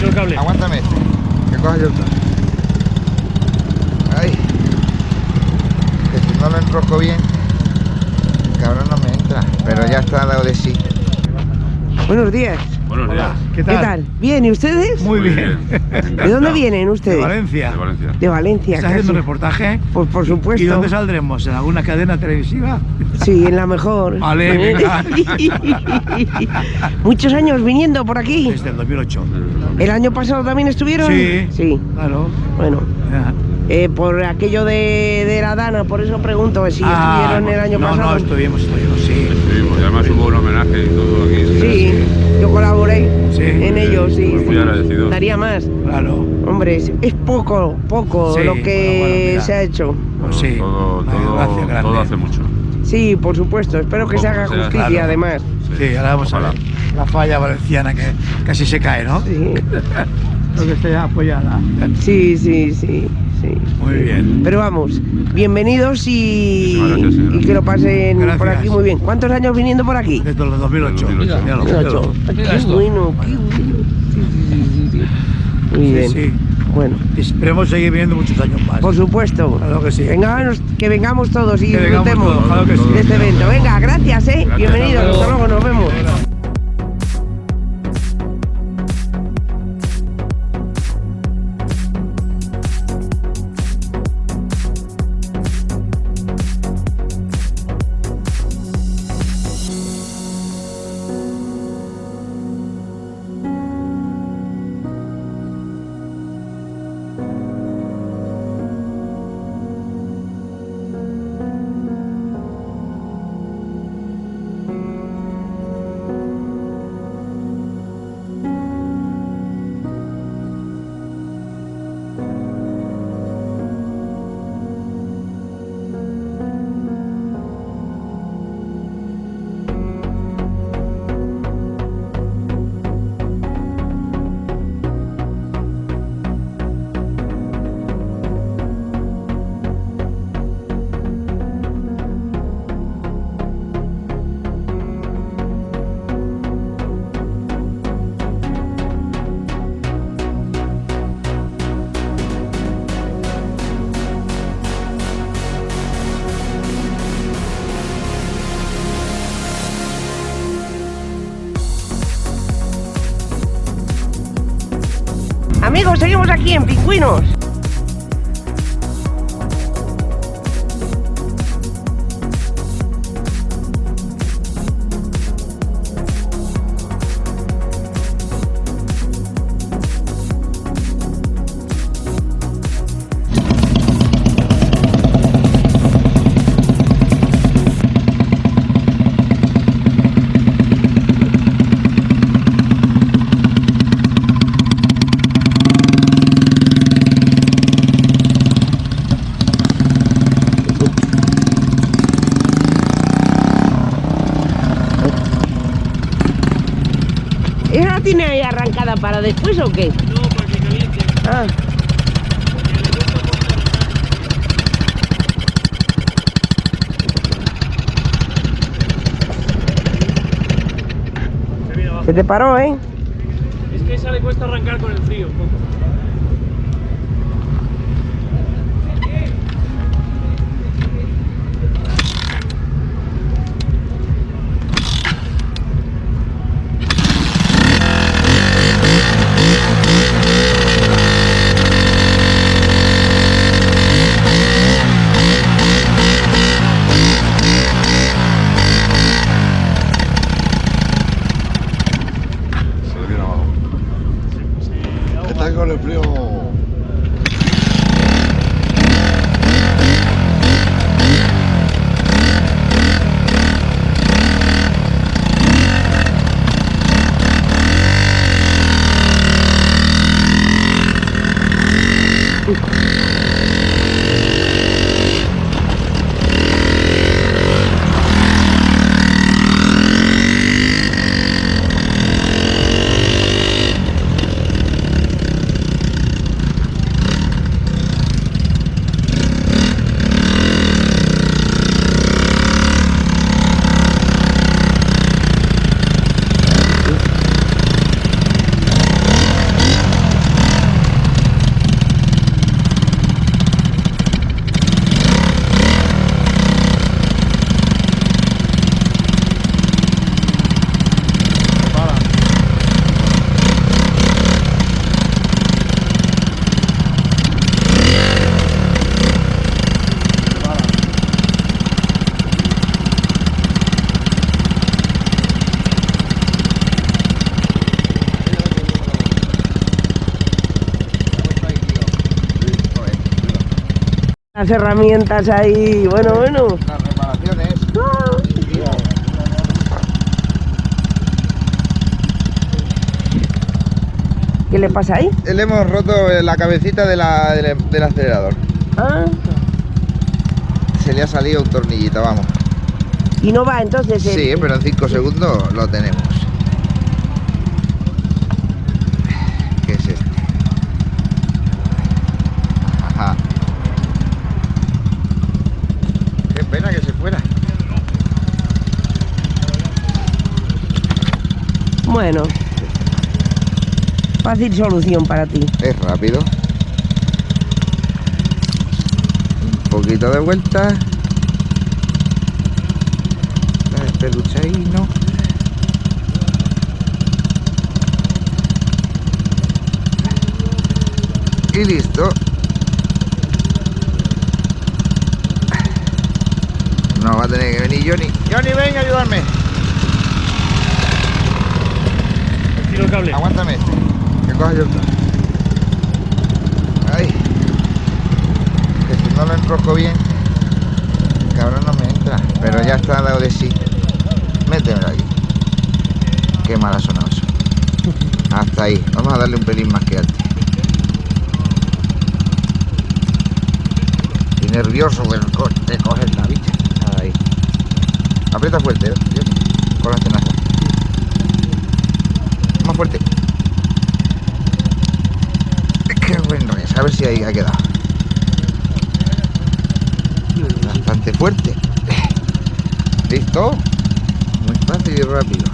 tiro el cable. Aguántame este, que coja yo otro. Ay, que si no lo enrosco bien, el cabrón no me entra, pero ya está dado de sí. Buenos días. Buenos días. ¿Qué ¿Qué tal? ¿Bien? ¿Y ustedes? Muy bien. ¿De dónde vienen De ustedes? Valencia. De Valencia. De Valencia, ¿Estás haciendo casi. un reportaje? Pues por supuesto. ¿Y dónde saldremos? ¿En alguna cadena televisiva? Sí, en la mejor. Vale, venga. Muchos años viniendo por aquí. Desde el 2008. ¿El año pasado también estuvieron? Sí. Sí. Claro. Bueno, Ya. por aquello de la Dana, por eso pregunto si estuvieron el año no, pasado. No, estuvimos, sí. Estuvimos, y además hubo un homenaje y todo aquí. Sí, yo colaboré Sí. en ello, sí. Pues muy sí. agradecido. Daría más. Claro. Hombre, es poco Sí, lo que bueno, mira. se ha hecho. Pues sí. Todo, Vale, gracias, grande. todo hace mucho. Sí, por supuesto. Espero que se haga Como sea, justicia, claro. además. Sí, ahora vamos Ojalá. a ver la falla valenciana que casi se cae, ¿no? Sí, Lo que esté apoyada. sí. Muy bien. Pero vamos, bienvenidos Muchísimas gracias, señora. y que lo pasen por Gracias. aquí muy bien. ¿Cuántos años viniendo por aquí? Desde el 2008. Desde el 2008. Míralo, Mira, míralo. Cho, Mira qué esto. bueno, qué bueno. Sí. Muy Sí, bien. sí. Bueno, Y esperemos seguir viviendo muchos años más. por supuesto. Claro que sí. Que vengamos todos y Que vengamos disfrutemos todos, claro que sí. de este evento. Venga, gracias, Gracias. Bienvenidos, hasta luego, nos vemos. Amigos, seguimos aquí en Pingüinos. ¿Esa la tiene ahí arrancada para después o qué? No, para que caliente. Ah. Se te paró, ¿eh? Es que esa le cuesta arrancar con el frío un poco. Se le viene abajo. Está con el frío. Las herramientas ahí, bueno. Las reparaciones. ¿Qué le pasa ahí? Le hemos roto la cabecita del acelerador. Ah, Se le ha salido un tornillito, vamos. y no va entonces. Sí, pero en 5 segundos lo tenemos. ¿Qué es este? Ajá. Qué pena que se fuera. Bueno, fácil solución para ti. Es rápido. Un poquito de vuelta. Peluchaino. Y listo. No va a tener que venir Johnny. Johnny, ven a ayudarme. Tiro el cable. Aguántame este. Que coja yo el cable. Ay. Que si no lo enrosco bien, el cabrón no me entra. Pero ya está dado de sí. Métemelo aquí. Qué mal ha sonado eso. Hasta ahí. Vamos a darle un pelín más que antes. Y nervioso de coger la bicha. Ahí. Aprieta fuerte, con las tenazas. Más fuerte. Qué bueno es. A ver si ahí ha quedado. Bastante fuerte. ¿Listo? Muy fácil y rápido.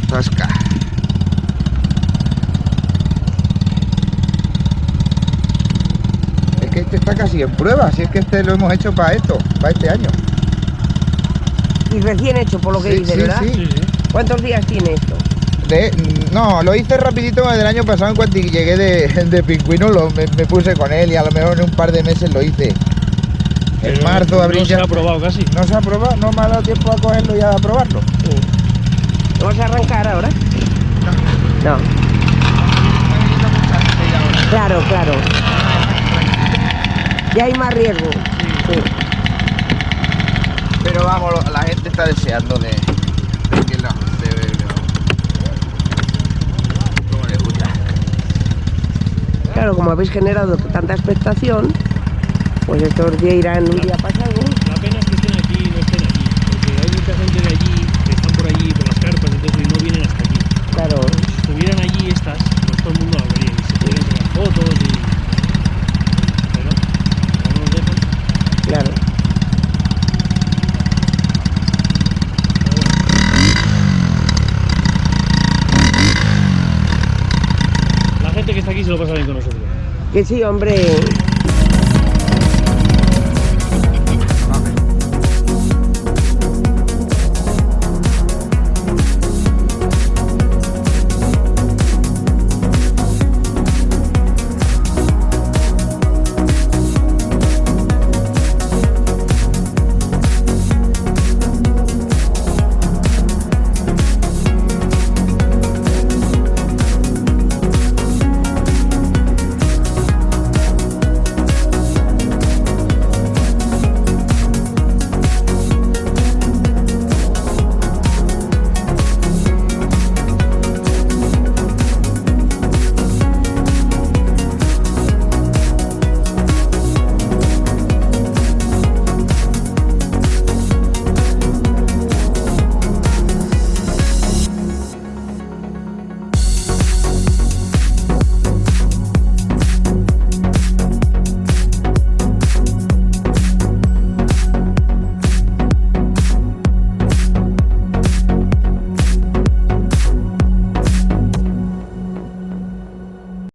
Tasca. Es que este está casi en prueba. Si es que este lo hemos hecho para esto, para este año. Y recién hecho, por lo que Sí, dice, sí, ¿verdad? sí. ¿Cuántos días tiene esto? No, lo hice rapidito del año pasado en cuanto llegué de Pingüino, me puse con él y a lo mejor en un par de meses lo hice. En Pero marzo, abril no se ya. ha probado casi. No se ha probado, no me ha dado tiempo a cogerlo y a probarlo. Sí. ¿Lo vas a arrancar ahora? No. Claro. Ya hay más riesgo. Sí. Pero vamos, la gente está deseando de que cómo le gusta. Claro, como habéis generado tanta expectación, pues estos días irán un día pasado. La pena es que estén aquí y no estén aquí. Porque hay mucha gente de allí que están por allí, por las carpas y todo, y no vienen hasta aquí. Claro. Si estuvieran allí estas, pues todo el mundo la vería y se podrían sacar fotos y... Pero no nos dejan. Claro. La gente que está aquí se lo pasa bien con nosotros. Que sí, hombre.